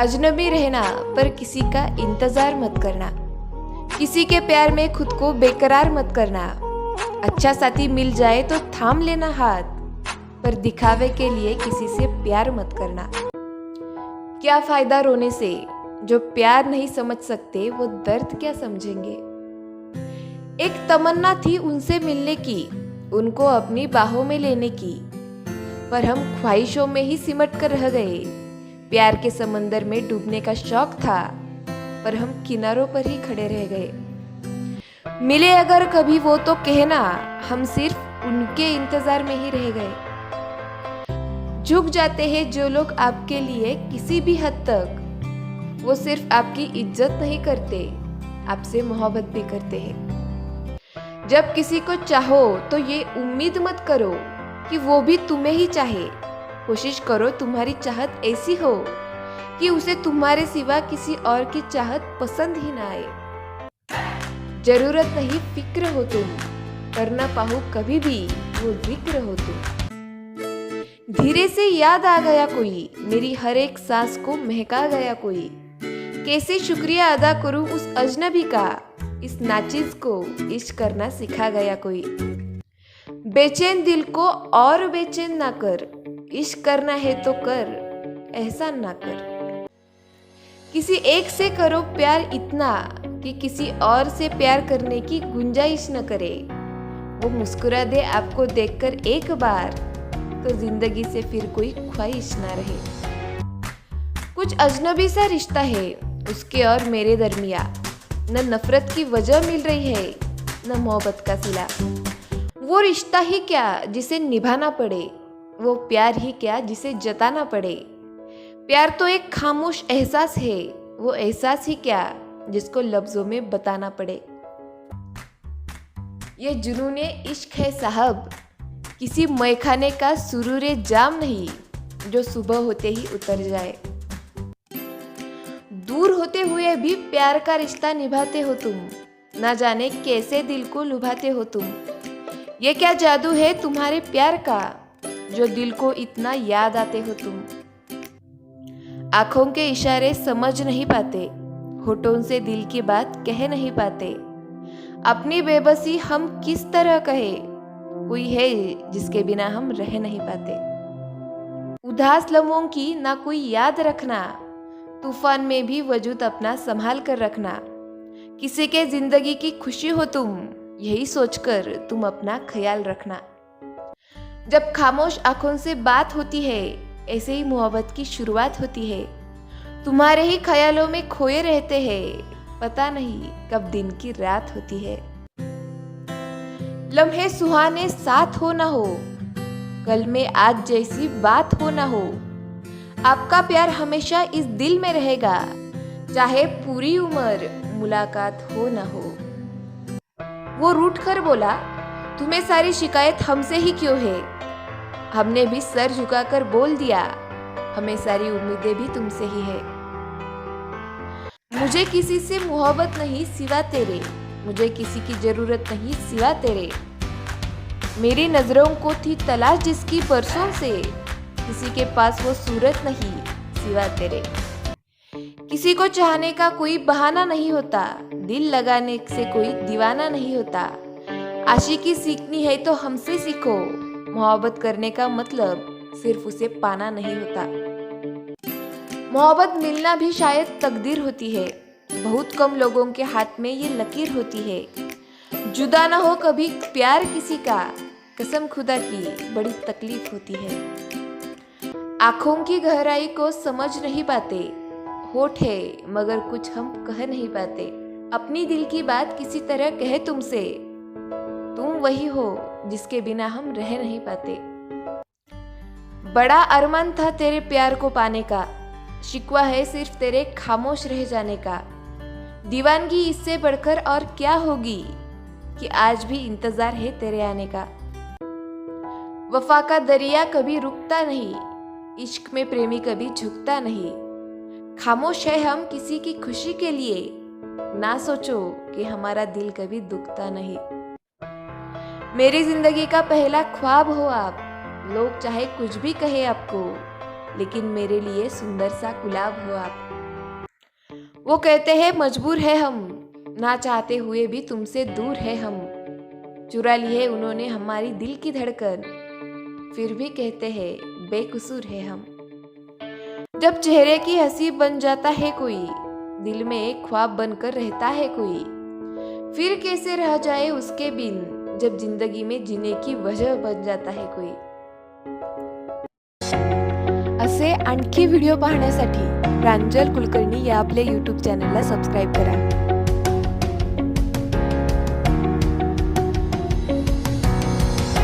अजनबी रहना पर किसी का इंतजार मत करना। किसी के प्यार में खुद को बेकरार मत करना। अच्छा साथी मिल जाए तो थाम लेना हाथ, पर दिखावे के लिए किसी से प्यार मत करना। क्या फायदा रोने से, जो प्यार नहीं समझ सकते वो दर्द क्या समझेंगे। एक तमन्ना थी उनसे मिलने की, उनको अपनी बाहों में लेने की, पर हम ख्वाहिशों में ही सिमट कर रह गए। प्यार के समंदर में डूबने का शौक था, पर हम किनारों पर ही खड़े रह गए। मिले अगर कभी वो तो कहना, हम सिर्फ उनके इंतजार में ही रह गए। झुक जाते हैं जो लोग आपके लिए किसी भी हद तक, वो सिर्फ आपकी इज्जत नहीं करते, आपसे मोहब्बत भी करते हैं। जब किसी को चाहो तो ये उम्मीद मत करो कि वो भी तुम्हें ही चाहे। कोशिश करो तुम्हारी चाहत ऐसी हो कि उसे तुम्हारे सिवा किसी और की चाहत पसंद ही ना आए। जरूरत नहीं फिक्र हो तुम, कर ना पाओ कभी भी वो जिक्र हो तुम। धीरे से याद आ गया कोई, मेरी हर एक सांस को महका गया कोई। कैसे शुक्रिया अदा करूं उस अजनबी का, इस नाचीज को इश्क करना सिखा गया कोई। बेचैन दिल को और बेचैन ना कर, इश्क करना है तो कर, एहसान ना कर। किसी एक से करो प्यार इतना कि किसी और से प्यार करने की गुंजाइश न करे। वो मुस्कुरा दे आपको देखकर एक बार, तो जिंदगी से फिर कोई ख्वाहिश ना रहे। कुछ अजनबी सा रिश्ता है उसके और मेरे दरमिया, न नफरत की वजह मिल रही है न मोहब्बत का सिला। वो रिश्ता ही क्या जिसे निभाना पड़े, वो प्यार ही क्या जिसे जताना पड़े। प्यार तो एक खामोश एहसास है, वो एहसास ही क्या जिसको लफ्जों में बताना पड़े। ये जुनूने इश्क है साहब, किसी मैखाने का सुरूरे जाम नहीं, जो सुबह होते ही उतर जाए। दूर होते हुए भी प्यार का रिश्ता निभाते हो तुम, ना जाने कैसे दिल को लुभाते हो तुम। ये क्या जादू है तुम्हारे प्यार का, जो दिल को इतना याद आते हो तुम। आंखों के इशारे समझ नहीं पाते, होठों से दिल की बात कह नहीं पाते। अपनी बेबसी हम किस तरह कहे, कोई है जिसके बिना हम रह नहीं पाते। उदास लम्हों की ना कोई याद रखना, तूफान में भी वजूद अपना संभाल कर रखना। किसी के जिंदगी की खुशी हो तुम, यही सोचकर तुम अपना ख्याल रखना। जब खामोश आंखों से बात होती है, ऐसे ही मोहब्बत की शुरुआत होती है। तुम्हारे ही ख्यालों में खोए रहते हैं, पता नहीं कब दिन की रात होती है। लम्हे सुहाने साथ हो ना हो, कल में आज जैसी बात हो ना हो। आपका प्यार हमेशा इस दिल में रहेगा, चाहे पूरी उम्र मुलाकात हो ना हो। वो रूठ कर बोला, तुम्हें सारी शिकायत हमसे ही क्यों है। हमने भी सर झुकाकर बोल दिया, हमें सारी उम्मीदें भी तुमसे ही है। मुझे किसी से मोहब्बत नहीं सिवा तेरे, मुझे किसी की जरूरत नहीं सिवा तेरे। मेरी नजरों को थी तलाश जिसकी परसों से, किसी के पास वो सूरत नहीं सिवा तेरे। किसी को चाहने का कोई बहाना नहीं होता, दिल लगाने से कोई दीवाना नहीं होता। आशिकी सीखनी है तो हमसे सीखो, मोहब्बत करने का मतलब सिर्फ उसे पाना नहीं होता। मोहब्बत मिलना भी शायद तकदीर होती है, बहुत कम लोगों के हाथ में ये लकीर होती है। जुदा ना हो कभी प्यार किसी का, कसम खुदा की बड़ी तकलीफ होती है। आंखों की गहराई को समझ नहीं पाते, होठ है मगर कुछ हम कह नहीं पाते। अपनी दिल की बात किसी तरह कहे तुमसे, तुम वही हो जिसके बिना हम रह नहीं पाते। बड़ा अरमान था तेरे प्यार को पाने का, शिकवा है सिर्फ तेरे खामोश रह जाने का। दीवानगी इससे बढ़कर और क्या होगी, कि आज भी इंतजार है तेरे आने का। वफा का दरिया कभी रुकता नहीं, इश्क में प्रेमी कभी झुकता नहीं। खामोश है हम किसी की खुशी के लिए, ना सोचो कि हमारा दिल कभी दुखता नहीं। मेरी जिंदगी का पहला ख्वाब हो आप, लोग चाहे कुछ भी कहे आपको, लेकिन मेरे लिए सुंदर सा गुलाब हो आप। वो कहते हैं मजबूर है हम, ना चाहते हुए भी तुमसे दूर है हम। चुरा ली है उन्होंने हमारी दिल की धड़कन, फिर भी कहते हैं बेकसूर है हम। जब चेहरे की हंसी बन जाता है कोई, दिल में एक ख्वाब बनकर रहता है कोई, फिर कैसे रह जाए उसके बिन, जब जिंदगी में जीने की वजह बन जाता है कोई। असे आणखी व्हिडिओ पाहण्यासाठी प्रांजल कुलकर्णी या आपल्या यूट्यूब चॅनलला सबस्क्राईब करा।